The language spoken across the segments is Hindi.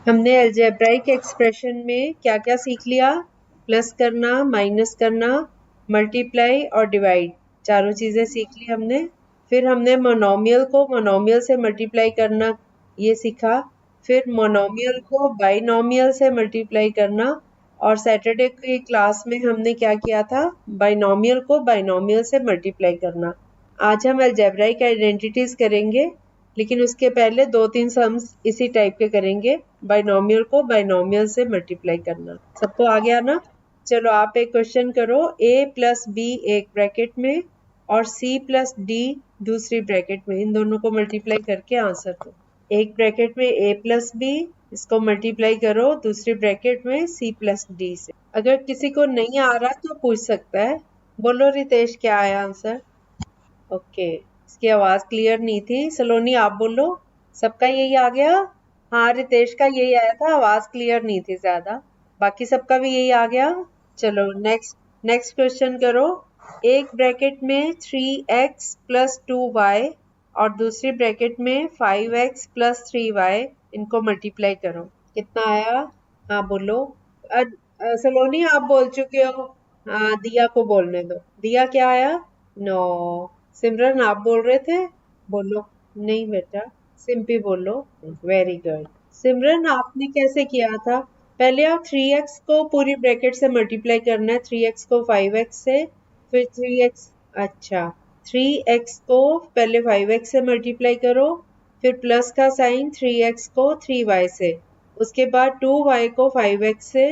हमने अलजेब्राइक एक्सप्रेशन में क्या क्या सीख लिया? प्लस करना, माइनस करना, मल्टीप्लाई और डिवाइड, चारों चीजें सीख ली हमने। फिर हमने मोनोमियल को मोनोमियल से मल्टीप्लाई करना ये सीखा। फिर मोनोमियल को बाइनोमियल से मल्टीप्लाई करना। और सैटरडे की क्लास में हमने क्या किया था? बाइनोमियल को बाइनोमियल से मल्टीप्लाई करना। आज हम अलजेब्राइक आइडेंटिटीज करेंगे, लेकिन उसके पहले 2-3 सम्स इसी टाइप के करेंगे। बाइनोमियल को बाइनोमियल से मल्टीप्लाई करना। सबको आ गया ना? चलो आप एक क्वेश्चन करो। a प्लस बी एक ब्रैकेट में और c प्लस डी दूसरी ब्रैकेट में, इन दोनों को मल्टीप्लाई करके आंसर दो। एक ब्रैकेट में a प्लस बी, इसको मल्टीप्लाई करो दूसरी ब्रैकेट में c प्लस डी से। अगर किसी को नहीं आ रहा तो पूछ सकता है। बोलो रितेश, क्या आया आंसर? ओके, इसकी आवाज क्लियर नहीं थी। सलोनी आप बोलो, सबका यही आ गया? हाँ, रितेश का यही आया था, आवाज क्लियर नहीं थी ज्यादा। बाकी सबका भी यही आ गया? चलो नेक्स्ट नेक्स्ट क्वेश्चन करो। एक ब्रैकेट में 3x प्लस 2y और दूसरी ब्रैकेट में 5x प्लस 3y, इनको मल्टीप्लाई करो। कितना आया? हाँ बोलो। सलोनी आप बोल चुके हो। हाँ, दिया को बोलने दो। दिया क्या आया? नो। सिमरन आप बोल रहे थे? बोलो। नहीं बेटा, सिंपी बोलो। Very good. सिमरन आपने कैसे किया था? पहले आप 3x को पूरी ब्रैकेट से मल्टीप्लाई करना है, 3x को 5x से, फिर 3x। अच्छा, 3x को पहले 5x से मल्टीप्लाई करो, फिर प्लस का साइन 3x को 3y से, उसके बाद 2y को 5x से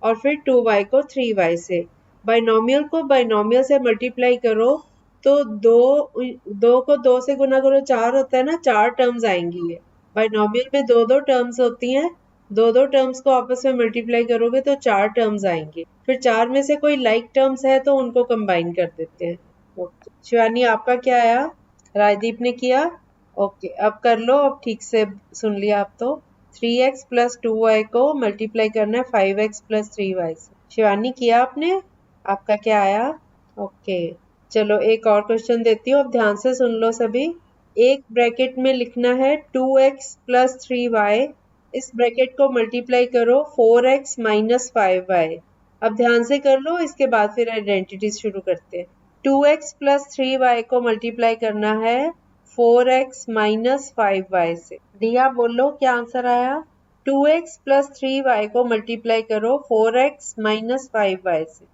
और फिर 2y को 3y से। बाइनोमियल को बाइनोमियल से मल्टीप्लाई करो तो दो दो को दो से गुना करो, 4 होता है ना, 4 टर्म्स आएंगी ये। बाइनोमियल में दो दो टर्म्स होती हैं, दो दो टर्म्स को आपस में मल्टीप्लाई करोगे तो 4 टर्म्स आएंगे। फिर 4 में से कोई लाइक टर्म्स है तो उनको कंबाइन कर देते हैं। ओके, शिवानी आपका क्या आया? राजदीप ने किया? ओके, अब कर लो, अब ठीक से सुन लिया आप तो। 3x प्लस 2y को मल्टीप्लाई करना है 5x प्लस 3y से। शिवानी किया आपने? आपका क्या आया? ओके, चलो एक और क्वेश्चन देती हूँ, अब ध्यान से सुन लो सभी। एक ब्रैकेट में लिखना है 2x प्लस 3y, इस ब्रैकेट को मल्टीप्लाई करो 4x माइनस 5y। अब ध्यान से कर लो, इसके बाद फिर आइडेंटिटीज शुरू करते हैं। 2x प्लस 3y को मल्टीप्लाई करना है 4x माइनस 5y से। दिया बोलो क्या आंसर आया? 2x प्लस 3y को मल्टीप्लाई करो 4x माइनस 5y से।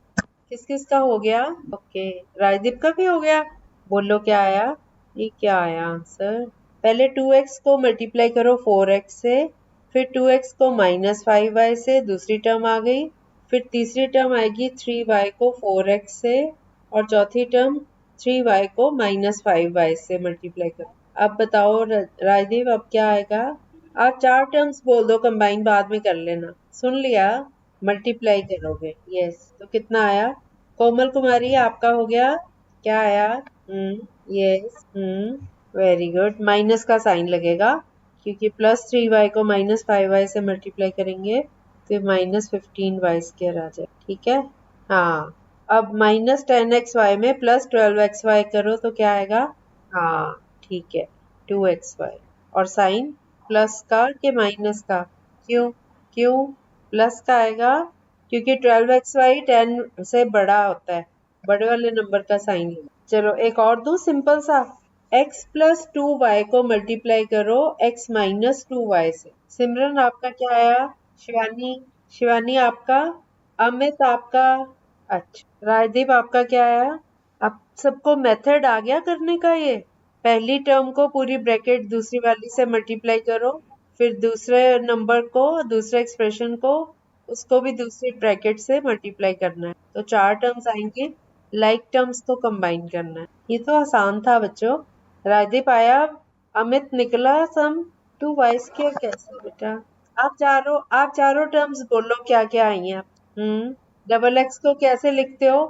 किस किस का हो गया? ओके, राजदीप का भी हो गया। बोलो क्या आया? ये क्या आया आंसर? पहले 2x को मल्टीप्लाई करो 4x से, फिर 2x को माइनस 5y से, दूसरी टर्म आ गई। फिर तीसरी टर्म आएगी 3y को 4x से और चौथी टर्म 3y को माइनस 5y से मल्टीप्लाई करो। अब बताओ राजदीप, अब क्या आएगा? आप 4 टर्म्स बोल दो, कंबाइन बाद में कर लेना। सुन लिया? मल्टीप्लाई करोगे, यस। तो कितना आया? कोमल कुमारी आपका हो गया? क्या आया? यस। Very good. माइनस का साइन लगेगा क्योंकि प्लस 3y को माइनस 5y से मल्टीप्लाई करेंगे तो माइनस 15y² आ जाए। ठीक है? हाँ, अब माइनस 10xy में प्लस 12xy करो तो क्या आएगा? हाँ ठीक है, 2xy। और साइन प्लस का कि माइनस का? क्यों? क्यों प्लस का आएगा? क्योंकि 12xy 10 से बड़ा होता है, बड़े वाले नंबर का साइन। चलो एक और दूं सिंपल सा। x प्लस 2y को मल्टीप्लाई करो x माइनस 2y से। सिमरन आपका क्या आया? शिवानी? शिवानी आपका? अमित आपका? अच्छा, राजदीप आपका क्या आया? अब सबको मेथड आ गया करने का ये? पहली टर्म को पूरी ब्रैकेट दूसरी वाली से मल्टीप्लाई करो, फिर दूसरे नंबर को, दूसरे एक्सप्रेशन को, उसको भी दूसरी ब्रैकेट से मल्टीप्लाई करना है तो 4 टर्म्स आएंगे। लाइक टर्म्स को कंबाइन करना है। ये तो आसान था बच्चों। राजदीप आया? अमित निकला सम? टू वॉइस के कैसे बेटा? आप चारों टर्म्स बोलो क्या क्या आई हैं। डबल एक्स को कैसे लिखते हो?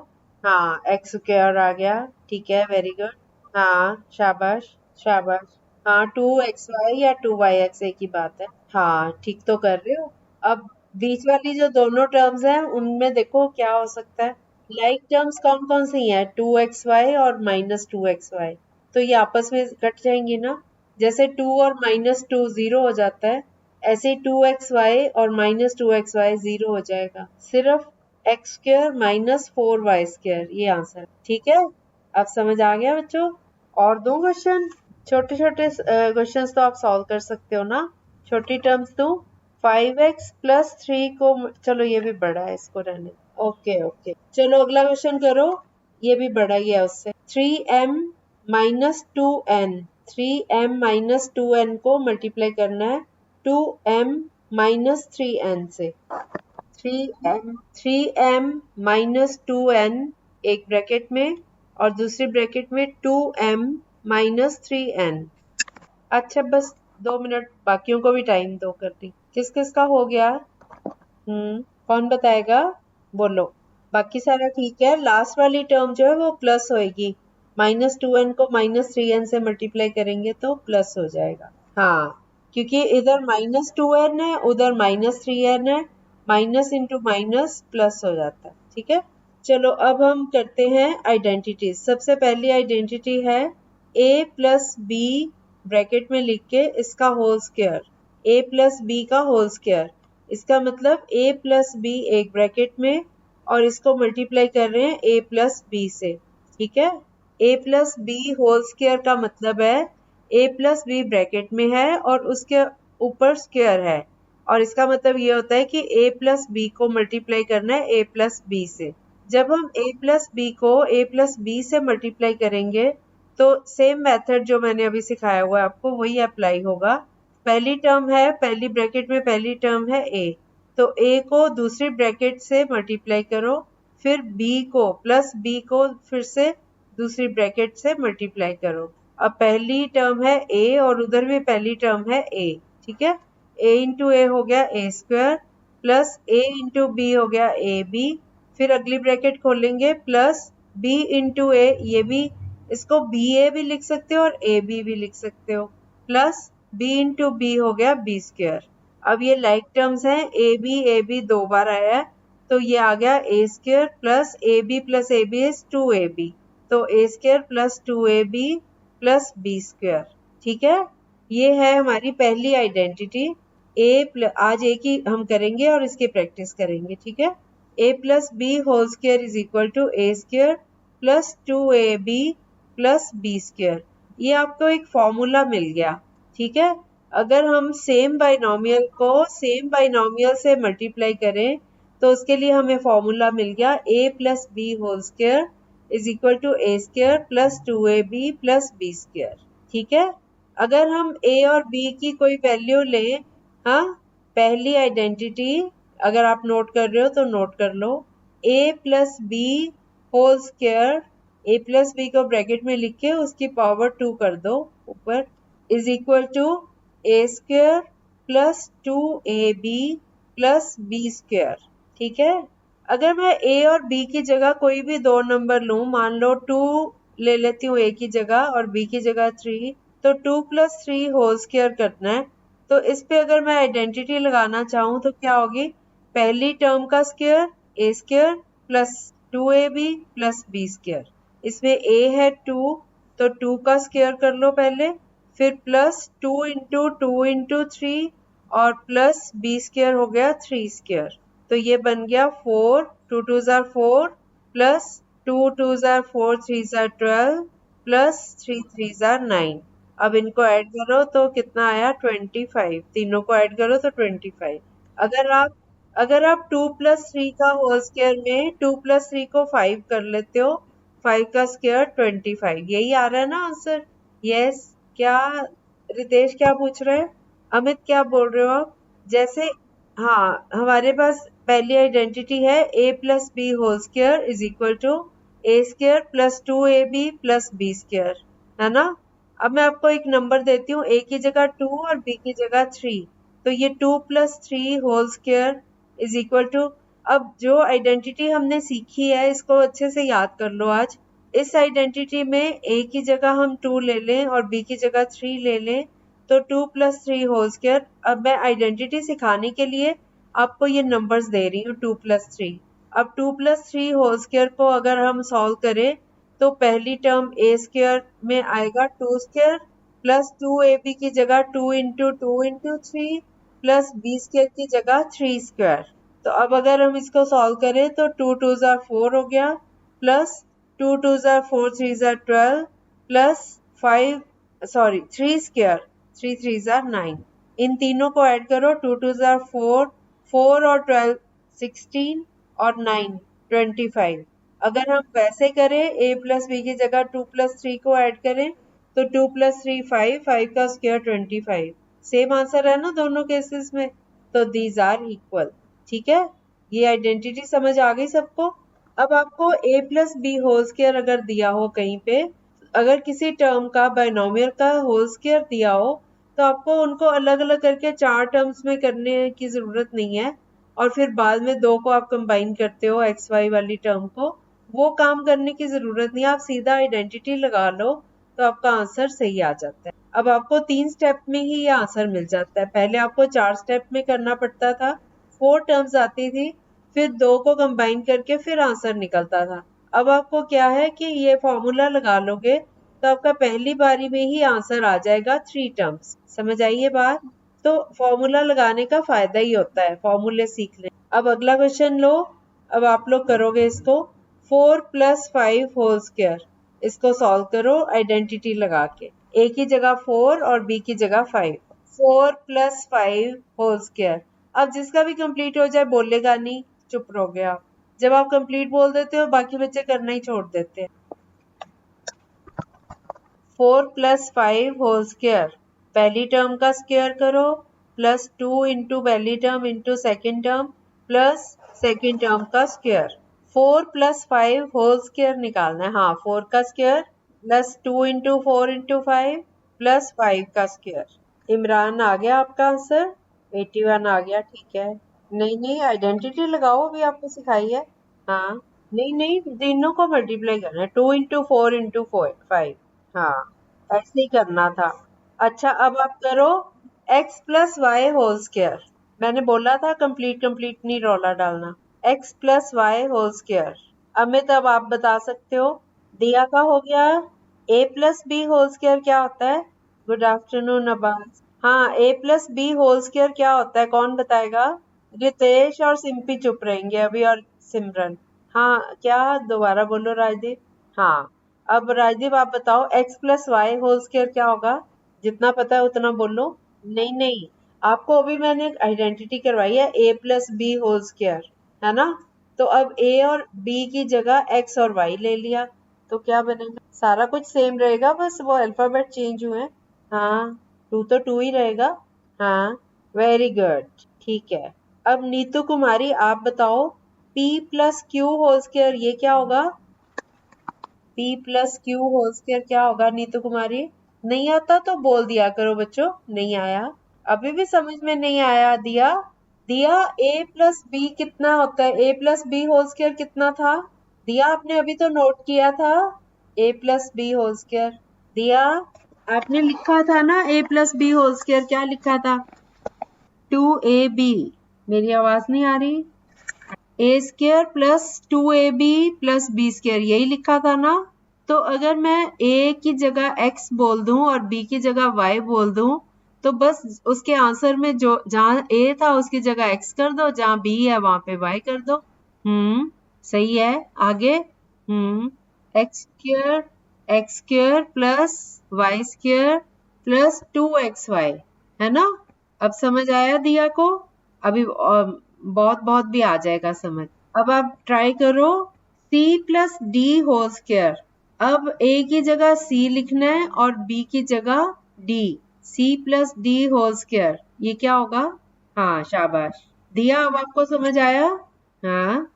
हाँ, एक्स स्क्वायर आ गया। ठीक है, वेरी गुड। हाँ, शाबाश शाबाश। हाँ, 2xy या 2yx एक ही बात है। हाँ, ठीक तो कर रहे हो। अब बीच वाली जो दोनों टर्म्स हैं उनमें देखो क्या हो सकता है। लाइक टर्म्स कौन कौन सी हैं? 2xy और माइनस 2xy, तो ये आपस में कट जाएंगी ना। जैसे 2 और माइनस 2 0 हो जाता है, ऐसे 2xy और माइनस 2xy 0 हो जाएगा, सिर्फ x square minus 4y square ये आंसर। ठीक है, अब समझ आ गया बच्चों? और दो क्वेश्चन, छोटे छोटे क्वेश्चन तो आप सॉल्व कर सकते हो ना। छोटी टर्म्स दो, 5x प्लस 3 को, चलो ये भी बड़ा है, इसको रहने। ओके ओके, चलो अगला क्वेश्चन करो, ये भी बड़ा ही है उससे। 3m minus 2n, 3m minus 2n को मल्टीप्लाई करना है 2m माइनस 3n से। 3m माइनस 2n एक ब्रैकेट में और दूसरी ब्रैकेट में 2m माइनस 3n। अच्छा बस 2 मिनट, बाकियों को भी टाइम दो कर दी। किस किस का हो गया? कौन बताएगा? बोलो। बाकी सारा ठीक है, लास्ट वाली टर्म जो है वो प्लस होएगी, -2n को -3n से मल्टीप्लाई करेंगे तो प्लस हो जाएगा। हाँ, क्योंकि इधर -2n है, उधर -3n है, माइनस इंटू माइनस प्लस हो जाता है। ठीक है, चलो अब हम करते हैं आइडेंटिटी। सबसे पहली आइडेंटिटी है a प्लस बी ब्रैकेट में लिख के इसका whole square, a plus B का होल स्क्वायर। इसका मतलब a प्लस बी एक ब्रैकेट में और इसको मल्टीप्लाई कर रहे हैं a प्लस बी से। ठीक है, a plus B whole square का मतलब है a प्लस बी ब्रैकेट में है और उसके ऊपर स्क्वायर है, और इसका मतलब ये होता है कि a प्लस बी को मल्टीप्लाई करना है a प्लस बी से। जब हम a प्लस बी को a प्लस बी से मल्टीप्लाई करेंगे तो सेम मेथड जो मैंने अभी सिखाया हुआ है आपको वही अप्लाई होगा। पहली टर्म है, पहली ब्रैकेट में पहली टर्म है a, तो a को दूसरी ब्रैकेट से मल्टीप्लाई करो, फिर b को प्लस b को फिर से दूसरी ब्रैकेट से मल्टीप्लाई करो। अब पहली टर्म है a और उधर भी पहली टर्म है a। ठीक है, a इंटू ए हो गया a square, plus a into B हो गया ए बी, फिर अगली ब्रैकेट खोलेंगे प्लस b इंटू ए, ये भी इसको बी ए भी लिख सकते हो और ए बी भी लिख सकते हो, प्लस b इंटू बी हो गया बी स्क्वायर। अब ये लाइक टर्म्स हैं, ए बी 2 बार आया है तो ये आ गया A square plus A B is 2ab, तो A square plus 2ab plus B square. ठीक है, ये है हमारी पहली आइडेंटिटी। आज ए की हम करेंगे और इसकी प्रैक्टिस करेंगे। ठीक है, a plus B whole square is equal to A square plus 2ab plus B square. ये आपको एक फॉर्मूला मिल गया। ठीक है, अगर हम सेम बाइनोमियल को सेम बाइनोमियल से मल्टीप्लाई करें तो उसके लिए हमें फॉर्मूला मिल गया a plus B whole square is equal to A square plus 2ab plus B square. ठीक है, अगर हम a और b की कोई वैल्यू लें, हाँ, पहली आइडेंटिटी अगर आप नोट कर रहे हो तो नोट कर लो, a plus B whole square, a plus B को ब्रैकेट में लिख के उसकी पावर 2 कर दो ऊपर, is equal to A square plus 2ab plus B square. ठीक है, अगर मैं a और b की जगह कोई भी दो नंबर लूं, मान लो 2 ले लेती हूँ a की जगह और b की जगह 3, तो 2 प्लस 3 होल स्क्वायर करना है। तो इस पे अगर मैं आइडेंटिटी लगाना चाहूँ तो क्या होगी? पहली टर्म का square a square plus 2ab plus b square. इसमें a है 2, तो 2 का स्क्वायर कर लो पहले, फिर प्लस 2 इंटू 2 इंटू 3 और प्लस b स्क्वायर हो गया 3 स्क्वायर। तो ये बन गया 4, 2 2 jar 4 plus 2 2 jar 4 3 jar 12 plus 3 3 jar 9। अब इनको ऐड करो तो कितना आया? 25। तीनों को ऐड करो तो 25। अगर आप 2 प्लस 3 का होल स्क्वायर में 2 प्लस 3 को 5 कर लेते हो, 5 का स्क्वायर 25, यही आ रहा है ना आंसर? यस। क्या रितेश क्या पूछ रहे हैं? अमित क्या बोल रहे हो आप? जैसे, हाँ, हमारे पास पहली आइडेंटिटी है a plus B whole square is equal to A square plus 2ab plus B square, है ना? अब मैं आपको एक नंबर देती हूँ, a की जगह 2 और b की जगह 3, तो ये 2 plus 3 whole square is equal to, अब जो आइडेंटिटी हमने सीखी है इसको अच्छे से याद कर लो आज। इस आइडेंटिटी में a की जगह हम 2 ले लें और b की जगह 3 ले लें, तो 2 प्लस 3 होल स्क्वायर। अब मैं आइडेंटिटी सिखाने के लिए आपको ये नंबर्स दे रही हूँ 2 प्लस 3। अब 2 प्लस 3 होल स्क्वायर को अगर हम सॉल्व करें तो पहली टर्म a स्क्वायर में आएगा 2 स्क्वायर प्लस 2ab की जगह 2 इंटू 3 प्लस बी स्क्वायर की जगह 3 स्क्वायर। तो अब अगर हम इसको सॉल्व करें तो 2 2 ज़ा 4 हो गया, प्लस 2 2 ज़ा 4 3 ज़ा 12, प्लस 3 स्क्वायर 3 3 ज़ा 9। इन तीनों को ऐड करो, 2 2 ज़ा 4, 4 और 12 16 और 9 25। अगर हम वैसे करें a प्लस बी की जगह 2 प्लस 3 को ऐड करें तो 2 प्लस 3 5, 5 का स्क्वायर 25। सेम आंसर है ना दोनों केसेस में, तो दीज आर इक्वल। ठीक है, ये आइडेंटिटी समझ आ गई सबको। अब आपको a plus B whole square अगर दिया हो कहीं पे, अगर किसी टर्म का बाइनोमियल का होल स्क्वायर दिया हो तो आपको उनको अलग अलग करके 4 टर्म्स में करने की जरूरत नहीं है और फिर बाद में 2 को आप कंबाइन करते हो एक्स वाई वाली टर्म को, वो काम करने की जरूरत नहीं। आप सीधा आइडेंटिटी लगा लो तो आपका आंसर सही आ जाता है। अब आपको 3 स्टेप में ही ये आंसर मिल जाता है। पहले आपको 4 स्टेप में करना पड़ता था, 4 टर्म्स आती थी, फिर 2 को कंबाइन करके फिर आंसर निकलता था। अब आपको क्या है कि ये फॉर्मूला लगा लोगे तो आपका पहली बारी में ही आंसर आ जाएगा 3 टर्म्स। समझ आई ये बात? तो फॉर्मूला लगाने का फायदा ही होता है, फॉर्मूले सीख ले। अब अगला क्वेश्चन लो, अब आप लोग करोगे इसको 4 प्लस 5 होल स्क्वायर, इसको सॉल्व करो आइडेंटिटी लगा के, a की जगह 4 और b की जगह 5। 4 प्लस 5 होल स्क्वायर। अब जिसका भी कंप्लीट हो जाए बोलेगा नहीं, चुप रहोगे आप। जब आप कंप्लीट बोल देते हो बाकी बच्चे करना ही छोड़ देते हैं। 4 प्लस 5 होल स्क्वायर, पहली टर्म का स्क्वायर करो, प्लस 2 इंटू पहली term into second term plus second term का स्क्वायर। 4 प्लस 5 होल स्क्वायर निकालना है। हाँ, 4 का square plus 2 into 4 into 5 plus 5 का स्क्वायर। इमरान आ गया आपका आंसर, 81 आ गया। ठीक है, नहीं नहीं आइडेंटिटी लगाओ, अभी आपको सिखाई है। हाँ, नहीं नहीं तीनों को मल्टीप्लाई करना है, 2 इंटू 4 इंटू 5। हाँ, ऐसे ही करना था। अच्छा, अब आप करो x plus Y whole square. मैंने बोला था कंप्लीट कंप्लीट नहीं रौला डालना। x plus Y whole square. Amit, अब आप बता सकते हो। दिया का हो गया a plus B whole square क्या होता है? Good afternoon Abbas. हाँ, a plus B whole square क्या होता है, कौन बताएगा? रितेश और सिंपी चुप रहेंगे अभी, और सिमरन। हाँ, क्या दोबारा बोलो राजदीप। हाँ, अब राजदीप आप बताओ x plus Y whole square क्या होगा? जितना पता है उतना बोलो। नहीं नहीं, आपको अभी मैंने आइडेंटिटी करवाई है a plus B whole square, है ना? तो अब a और b की जगह x और y ले लिया तो क्या बनेगा? सारा कुछ सेम रहेगा, बस वो अल्फाबेट चेंज हुए हैं। हाँ, 2 तो 2 ही रहेगा। हाँ, वेरी गुड। ठीक है, अब नीतू कुमारी आप बताओ p plus Q whole square ये क्या होगा? p plus Q whole square क्या होगा नीतू कुमारी? नहीं आता तो बोल दिया करो बच्चों, नहीं आया। अभी भी समझ में नहीं आया? दिया दिया a प्लस बी कितना होता है? a plus B whole square कितना था? दिया आपने अभी तो नोट किया था a plus B whole square. Diya आपने लिखा था ना a plus B whole square, क्या लिखा था? 2ab। मेरी आवाज नहीं आ रही? A square plus 2ab plus B square, यही लिखा था ना? तो अगर मैं a की जगह x बोल दूं और b की जगह y बोल दूं तो बस उसके आंसर में जो जहां a था उसकी जगह x कर दो, जहां b है वहां पे y कर दो। सही है। आगे X square plus Y square plus 2xy, है ना? अब समझ आया दिया को? अभी बहुत बहुत भी आ जाएगा समझ। अब आप ट्राई करो c plus D whole square. अब a की जगह c लिखना है और b की जगह d। c plus D whole square ये क्या होगा? हाँ, शाबाश दिया, अब आपको समझ आया? हाँ,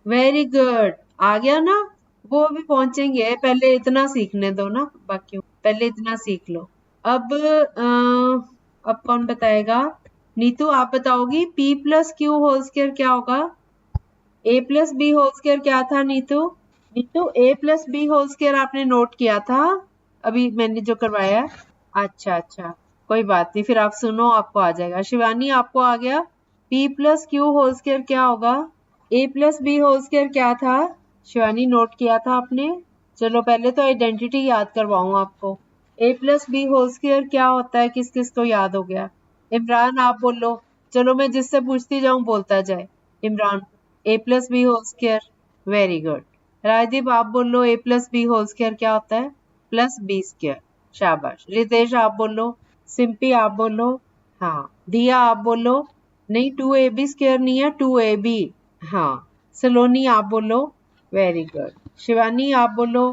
वेरी गुड। आ गया ना? वो अभी पहुंचेंगे, पहले इतना सीखने दो ना, बाकी पहले इतना सीख लो। अब कौन बताएगा? नीतू आप बताओगी p plus Q whole square क्या होगा? a plus B whole square क्या था Neetu? Neetu a plus B whole square आपने नोट किया था अभी मैंने जो करवाया? अच्छा अच्छा, कोई बात नहीं, फिर आप सुनो आपको आ जाएगा। शिवानी आपको आ गया? p plus Q whole square क्या होगा? a plus B whole square क्या था? शिवानी नोट किया था आपने? चलो पहले तो आइडेंटिटी याद करवाऊं आपको। a plus B whole square क्या होता है, किस किस को याद हो गया? इमरान आप बोलो। चलो मैं जिससे पूछती जाऊं बोलता जाए। Imran, A plus B whole square. Very good. Rajdeep आप बोलो, A plus B whole square क्या होता है? Plus B square. शाबाश। रितेश आप बोलो। सिंपी आप बोलो। हाँ। दिया आप बोलो। नहीं, टू ए बी स्क्वायर नहीं है, टू ए बी। हाँ। सलोनी आप बोलो। Very good. शिवानी आप बोलो।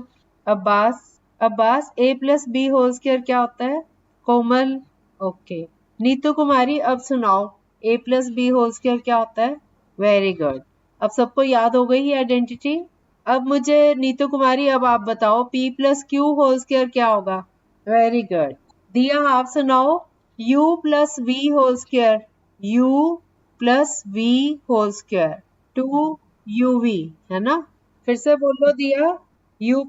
अब्बास। अब्बास, ए प्लस बी होल स्क्वायर क्या होता है? कोमल। ओके। नीतू कुमारी अब सुनाओ, ए प्लस बी होल स्क्वायर क्या होता है? Very good. अब सबको याद हो गई आइडेंटिटी। अब मुझे नीतू कुमारी, अब आप बताओ P plus Q whole square क्या होगा? Very good. दिया आप सुनाओ, u plus V whole square. u plus V whole square, two U V, है ना? फिर से बोलो Diya. u,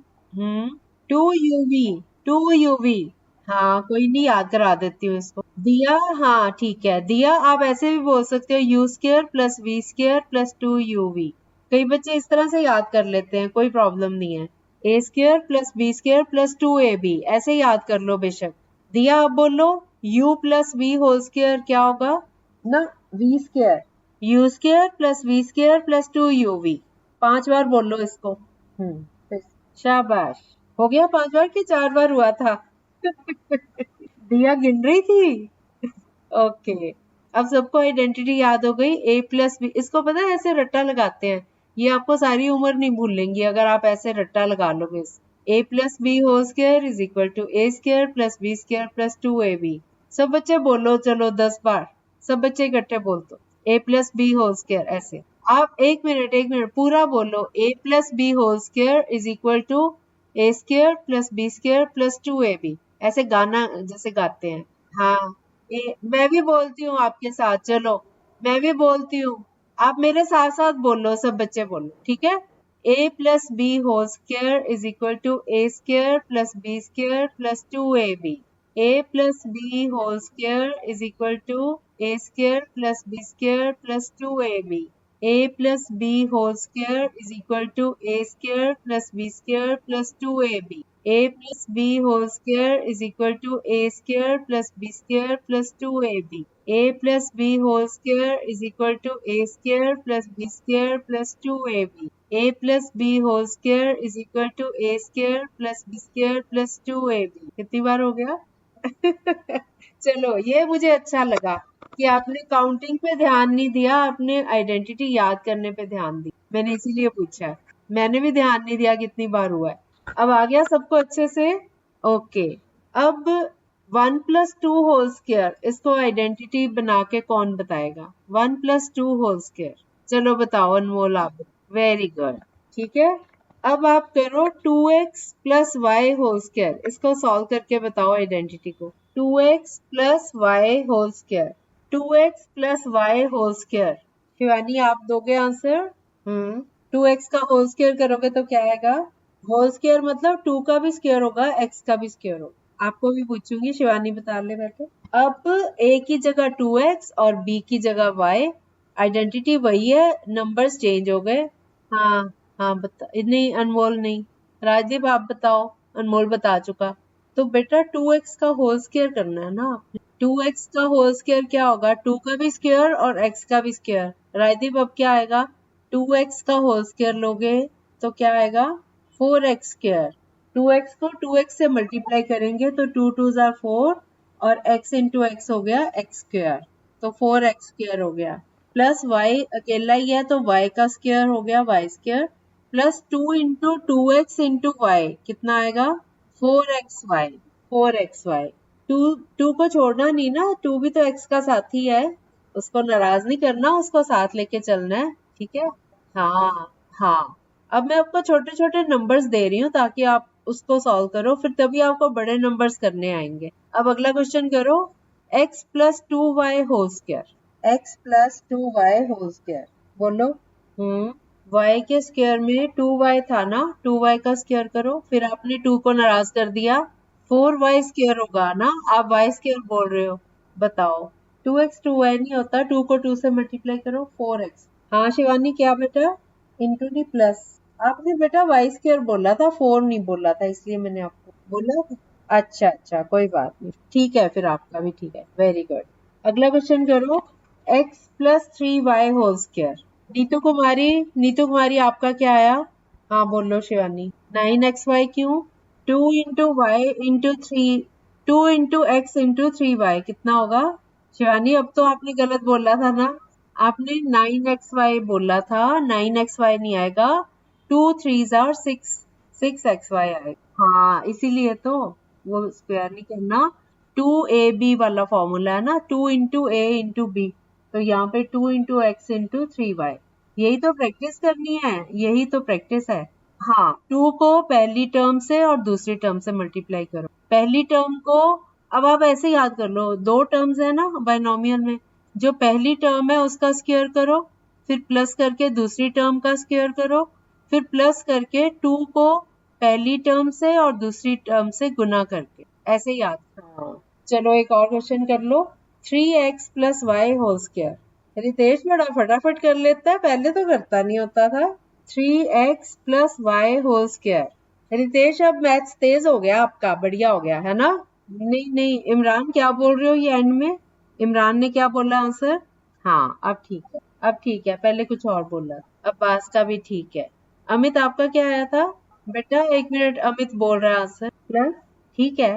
two U V, two U V. हाँ, कोई नहीं, याद करा देती हूँ इसको। दिया, हाँ ठीक है। दिया आप ऐसे भी बोल सकते हो, U square plus V square plus two U V. कई बच्चे इस तरह से याद कर लेते हैं, कोई प्रॉब्लम नहीं है। A square plus B square plus two A B, ऐसे याद कर लो बेशक। दिया आप बोलो, u plus V whole square क्या होगा? ना, V square. U square plus V square plus two U V. 5 बार बोलो इसको। फिर- शाबाश। हो गया 5 बार कि 4 बार हुआ था? दिया गिन रही थी। ओके। अब सबको आइडेंटिटी याद हो गई। ए प्लस बी, इसको पता है ऐसे रट्टा लगाते हैं। ये आपको सारी उम्र नहीं भूलेंगी अगर आप ऐसे रट्टा लगा लोगे। A plus B whole square is equal to A square plus B square plus two A B. सब बच्चे बोलो, चलो 10 बार। सब बच्चे इकट्ठे बोल दो, A plus B whole square ऐसे। आप एक मिनट पूरा बोलो। A plus B whole square is equal to A square plus B square plus two A B, ऐसे गाना जैसे गाते हैं। हाँ। मैं भी बोलती हूँ आपके साथ, चलो मैं भी बोलती हूँ। आप मेरे साथ साथ बोलो, सब बच्चे बोलो, ठीक है? A plus B whole square is equal to A square plus B square plus two A B. A plus B whole square is equal to A square plus B square plus two A B. a plus b whole square is equal to a square plus b square plus 2ab. a plus b whole square is equal to a square plus b square plus 2ab. a plus b whole square is equal to a square plus b square plus 2ab. a plus b whole square is equal to a square plus b square plus 2ab. कितनी बार हो गया? चलो, ये मुझे अच्छा लगा कि आपने काउंटिंग पे ध्यान नहीं दिया, आपने आइडेंटिटी याद करने पे ध्यान दी। मैंने इसीलिए पूछा है। मैंने भी ध्यान नहीं दिया कितनी बार हुआ है। अब आ गया सबको अच्छे से? ओके। अब 1 प्लस टू होल स्क्वायर, इसको आइडेंटिटी बना के कौन बताएगा? 1 प्लस टू होल स्क्वायर, चलो बताओ अनमोल आप। Very good. ठीक है। अब आप करो 2x plus Y whole square, इसको सॉल्व करके बताओ आइडेंटिटी को। 2x plus Y whole square, 2x plus Y whole square. Shivani आप दोगे आंसर? 2x का होल स्क्वायर करोगे तो क्या आएगा? होल स्क्वायर मतलब 2 का भी स्क्वायर होगा, x का भी स्क्वायर होगा। आपको भी पूछूंगी, शिवानी बता ले बैठे। अब a की जगह 2x और b की जगह y, आइडेंटिटी वही है, नंबर्स चेंज हो गए। हाँ। हाँ बता, नहीं अनमोल नहीं। राजदीप आप बताओ। अनमोल बता चुका। तो बेटा 2x का होल स्क्वायर करना है ना आपने। 2x का होल स्क्वायर क्या होगा? 2 का भी स्क्वायर और x का भी स्क्वायर। राजदीप अब क्या आएगा? 2x का होल स्क्वायर लोगे तो क्या आएगा? 4x square. 2x को 2x से मल्टीप्लाई करेंगे तो 2 2 जार 4 और x इंटू x हो गया x स्क्वायर, तो 4x स्क्वायर हो गया। प्लस y अकेला ही है तो y का स्क्वायर हो गया y square, plus 2 into 2x into Y कितना आएगा? 4xy। 4xy। 2 को छोड़ना नहीं ना, 2 भी तो x का साथी है, उसको नाराज नहीं करना, उसको साथ लेके चलना है, ठीक है? हाँ। हाँ। अब मैं आपको छोटे छोटे नंबर्स दे रही हूँ ताकि आप उसको सॉल्व करो, फिर तभी आपको बड़े नंबर्स करने आएंगे। अब अगला क्वेश्चन करो। x plus two Y whole square, x plus two Y whole square बोलो। y के स्क्वायर में 2y था ना, 2y का स्क्वायर करो। फिर आपने 2 को नाराज कर दिया, 4y स्क्वायर होगा ना, आप y स्क्वायर बोल रहे हो। बताओ। 2x 2y नहीं होता, 2 को 2 से मल्टीप्लाई करो, 4x। हाँ शिवानी क्या बेटा? इंटू दी प्लस। आपने बेटा वाई स्क्वायर बोला था, 4 नहीं बोला था, इसलिए मैंने आपको बोला था। अच्छा अच्छा, कोई बात नहीं, ठीक है, फिर आपका भी ठीक है। Very good. अगला क्वेश्चन करो, x plus 3y whole square. Neetu Kumari आपका क्या आया? हाँ बोलो शिवानी। 9xy क्यों? 2 into Y into 3, 2 into X into 3y कितना होगा? शिवानी अब तो आपने गलत बोला था ना, आपने 9xy बोला था, 9xy नहीं आएगा, 2 3s आर 6, 6xy आएगा। हाँ इसीलिए तो वो स्क्वायर नहीं करना, 2ab वाला फॉर्मूला है ना, 2 इंटू ए इंटू बी, तो यहाँ पे 2 इंटू एक्स इंटू 3y। यही तो प्रैक्टिस करनी है, यही तो प्रैक्टिस है। हाँ 2 को पहली टर्म से और दूसरी टर्म से मल्टीप्लाई करो। पहली टर्म को अब आप ऐसे याद कर लो, दो टर्म्स है ना बाइनोमियल में, जो पहली टर्म है उसका स्क्वायर करो, फिर प्लस करके दूसरी टर्म का स्क्वायर करो, फिर प्लस करके 2 को पहली टर्म से और दूसरी टर्म से गुना करके, ऐसे याद। हाँ चलो एक और क्वेश्चन कर लो, 3x plus Y whole square. Ritesh बड़ा फटाफट कर लेता है, पहले तो करता नहीं होता था। 3x plus Y whole square. Ritesh अब मैथ्स तेज हो गया आपका, बढ़िया हो गया है ना? नहीं नहीं, इमरान क्या बोल रहे हो ये एंड में? इमरान ने क्या बोला आंसर? हाँ अब ठीक है, अब ठीक है, पहले कुछ और बोला। अब्बास का भी ठीक है। अमित आपका क्या आया था? बेटा एक मिनट, अमित बोल रहा है आंसर प्लस, ठीक है।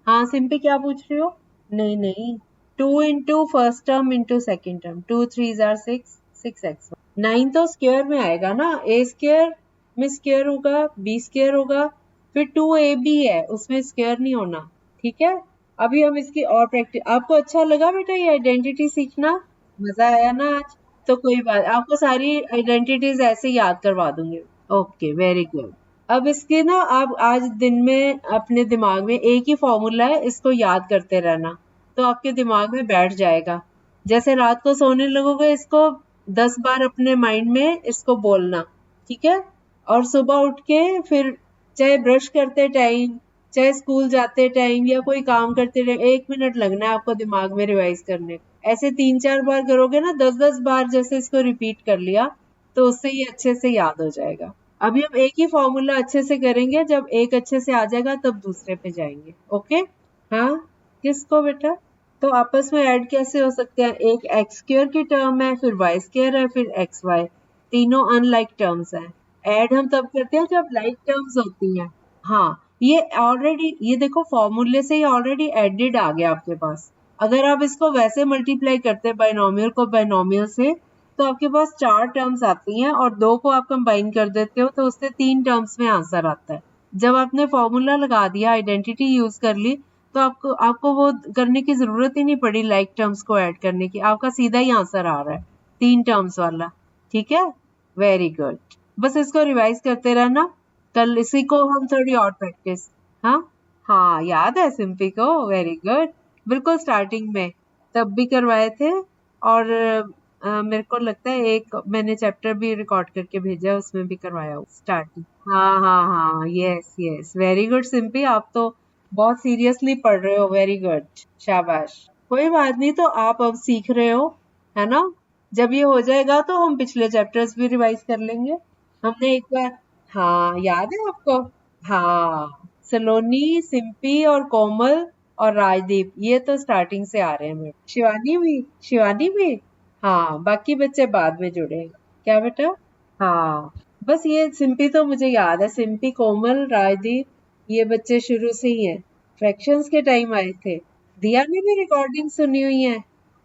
हाँ सिंपली क्या पूछ रहे हो? नहीं नहीं, 2 into first term into second term, 2 3s are 6, 6x। 9 तो स्क्वायर में आएगा ना, ए स्क्वायर में स्क्वायर होगा, बी स्क्वायर होगा, फिर 2ab है उसमें स्क्वायर नहीं होना, ठीक है। अभी हम इसकी और प्रैक्टिस, आपको अच्छा लगा बेटा ये आइडेंटिटी सीखना? मजा आया ना आज? तो कोई बात, आपको सारी आइडेंटिटीज ऐसे याद करवा दूंगी। Okay very good. अब इसके ना आप आज दिन में अपने दिमाग में एक ही फॉर्मूला है, इसको याद करते रहना, तो आपके दिमाग में बैठ जाएगा। जैसे रात को सोने लगोगे इसको 10 बार अपने माइंड में इसको बोलना, ठीक है। और सुबह उठ के फिर चाहे ब्रश करते टाइम, चाहे स्कूल जाते टाइम या कोई काम करते टाइम, 1 मिनट लगना है आपको दिमाग में रिवाइज करने को। ऐसे 3 4 बार करोगे ना, 10 10 बार जैसे इसको रिपीट कर लिया, तो उससे ये अच्छे से याद हो जाएगा। अभी हम एक ही फॉर्मूला अच्छे से करेंगे, जब एक अच्छे से आ जाएगा तब दूसरे पे जाएंगे, ओके। हाँ किसको बेटा? तो आपस में ऐड कैसे हो सकते हैं? एक एक्स स्क्वायर की टर्म है, फिर वाई स्क्वायर है, फिर एक्स वाई, तीनों अनलाइक टर्म्स हैं। ऐड हम तब करते हैं जब लाइक टर्म्स होती हैं। हाँ ये ऑलरेडी, ये देखो फॉर्मूले से ही ऑलरेडी एडेड आ गया आपके पास। अगर आप इसको वैसे मल्टीप्लाई करते हैं बाइनोमियल को बाइनोमियल से, तो आपके पास 4 टर्म्स आती हैं और 2 को आप कंबाइन कर देते हो, तो उससे 3 टर्म्स में आंसर आता है। जब आपने फॉर्मूला लगा दिया, आइडेंटिटी यूज कर ली, तो आपको आपको वो करने की जरूरत ही नहीं पड़ी लाइक टर्म्स को ऐड करने की, आपका सीधा ही आंसर आ रहा है 3 टर्म्स वाला, ठीक है। वेरी गुड, बस इसको रिवाइज करते रहना, कल इसी को हम थोड़ी और प्रैक्टिस। हाँ हाँ याद है सिंपी को, वेरी गुड, बिल्कुल स्टार्टिंग में तब भी करवाए थे। और मेरे को लगता है एक मैंने चैप्टर भी रिकॉर्ड करके भेजा है, उसमें भी करवाया स्टार्टिंग। हाँ हाँ हाँ yes yes, very good Simpy, आप तो बहुत सीरियसली पढ़ रहे हो, वेरी गुड, शाबाश। कोई बात नहीं, तो आप अब सीख रहे हो, है ना? जब ये हो जाएगा तो हम पिछले चैप्टर्स भी रिवाइज कर लेंगे। हमने एक बार, हाँ याद है आपको? हाँ सलोनी, सिंपी और कोमल और राजदीप, ये तो स्टार्टिंग से आ रहे हैं मेरे। शिवानी भी, शिवानी भी, हाँ बाकी बच्चे बाद में जुड़े हैं। क्या बेटा? हाँ बस ये सिंपी तो मुझे याद है, सिंपी, कोमल, राजदीप, ये बच्चे शुरू से ही हैं, फ्रैक्शंस के टाइम आए थे। दिया ने भी रिकॉर्डिंग सुनी हुई है।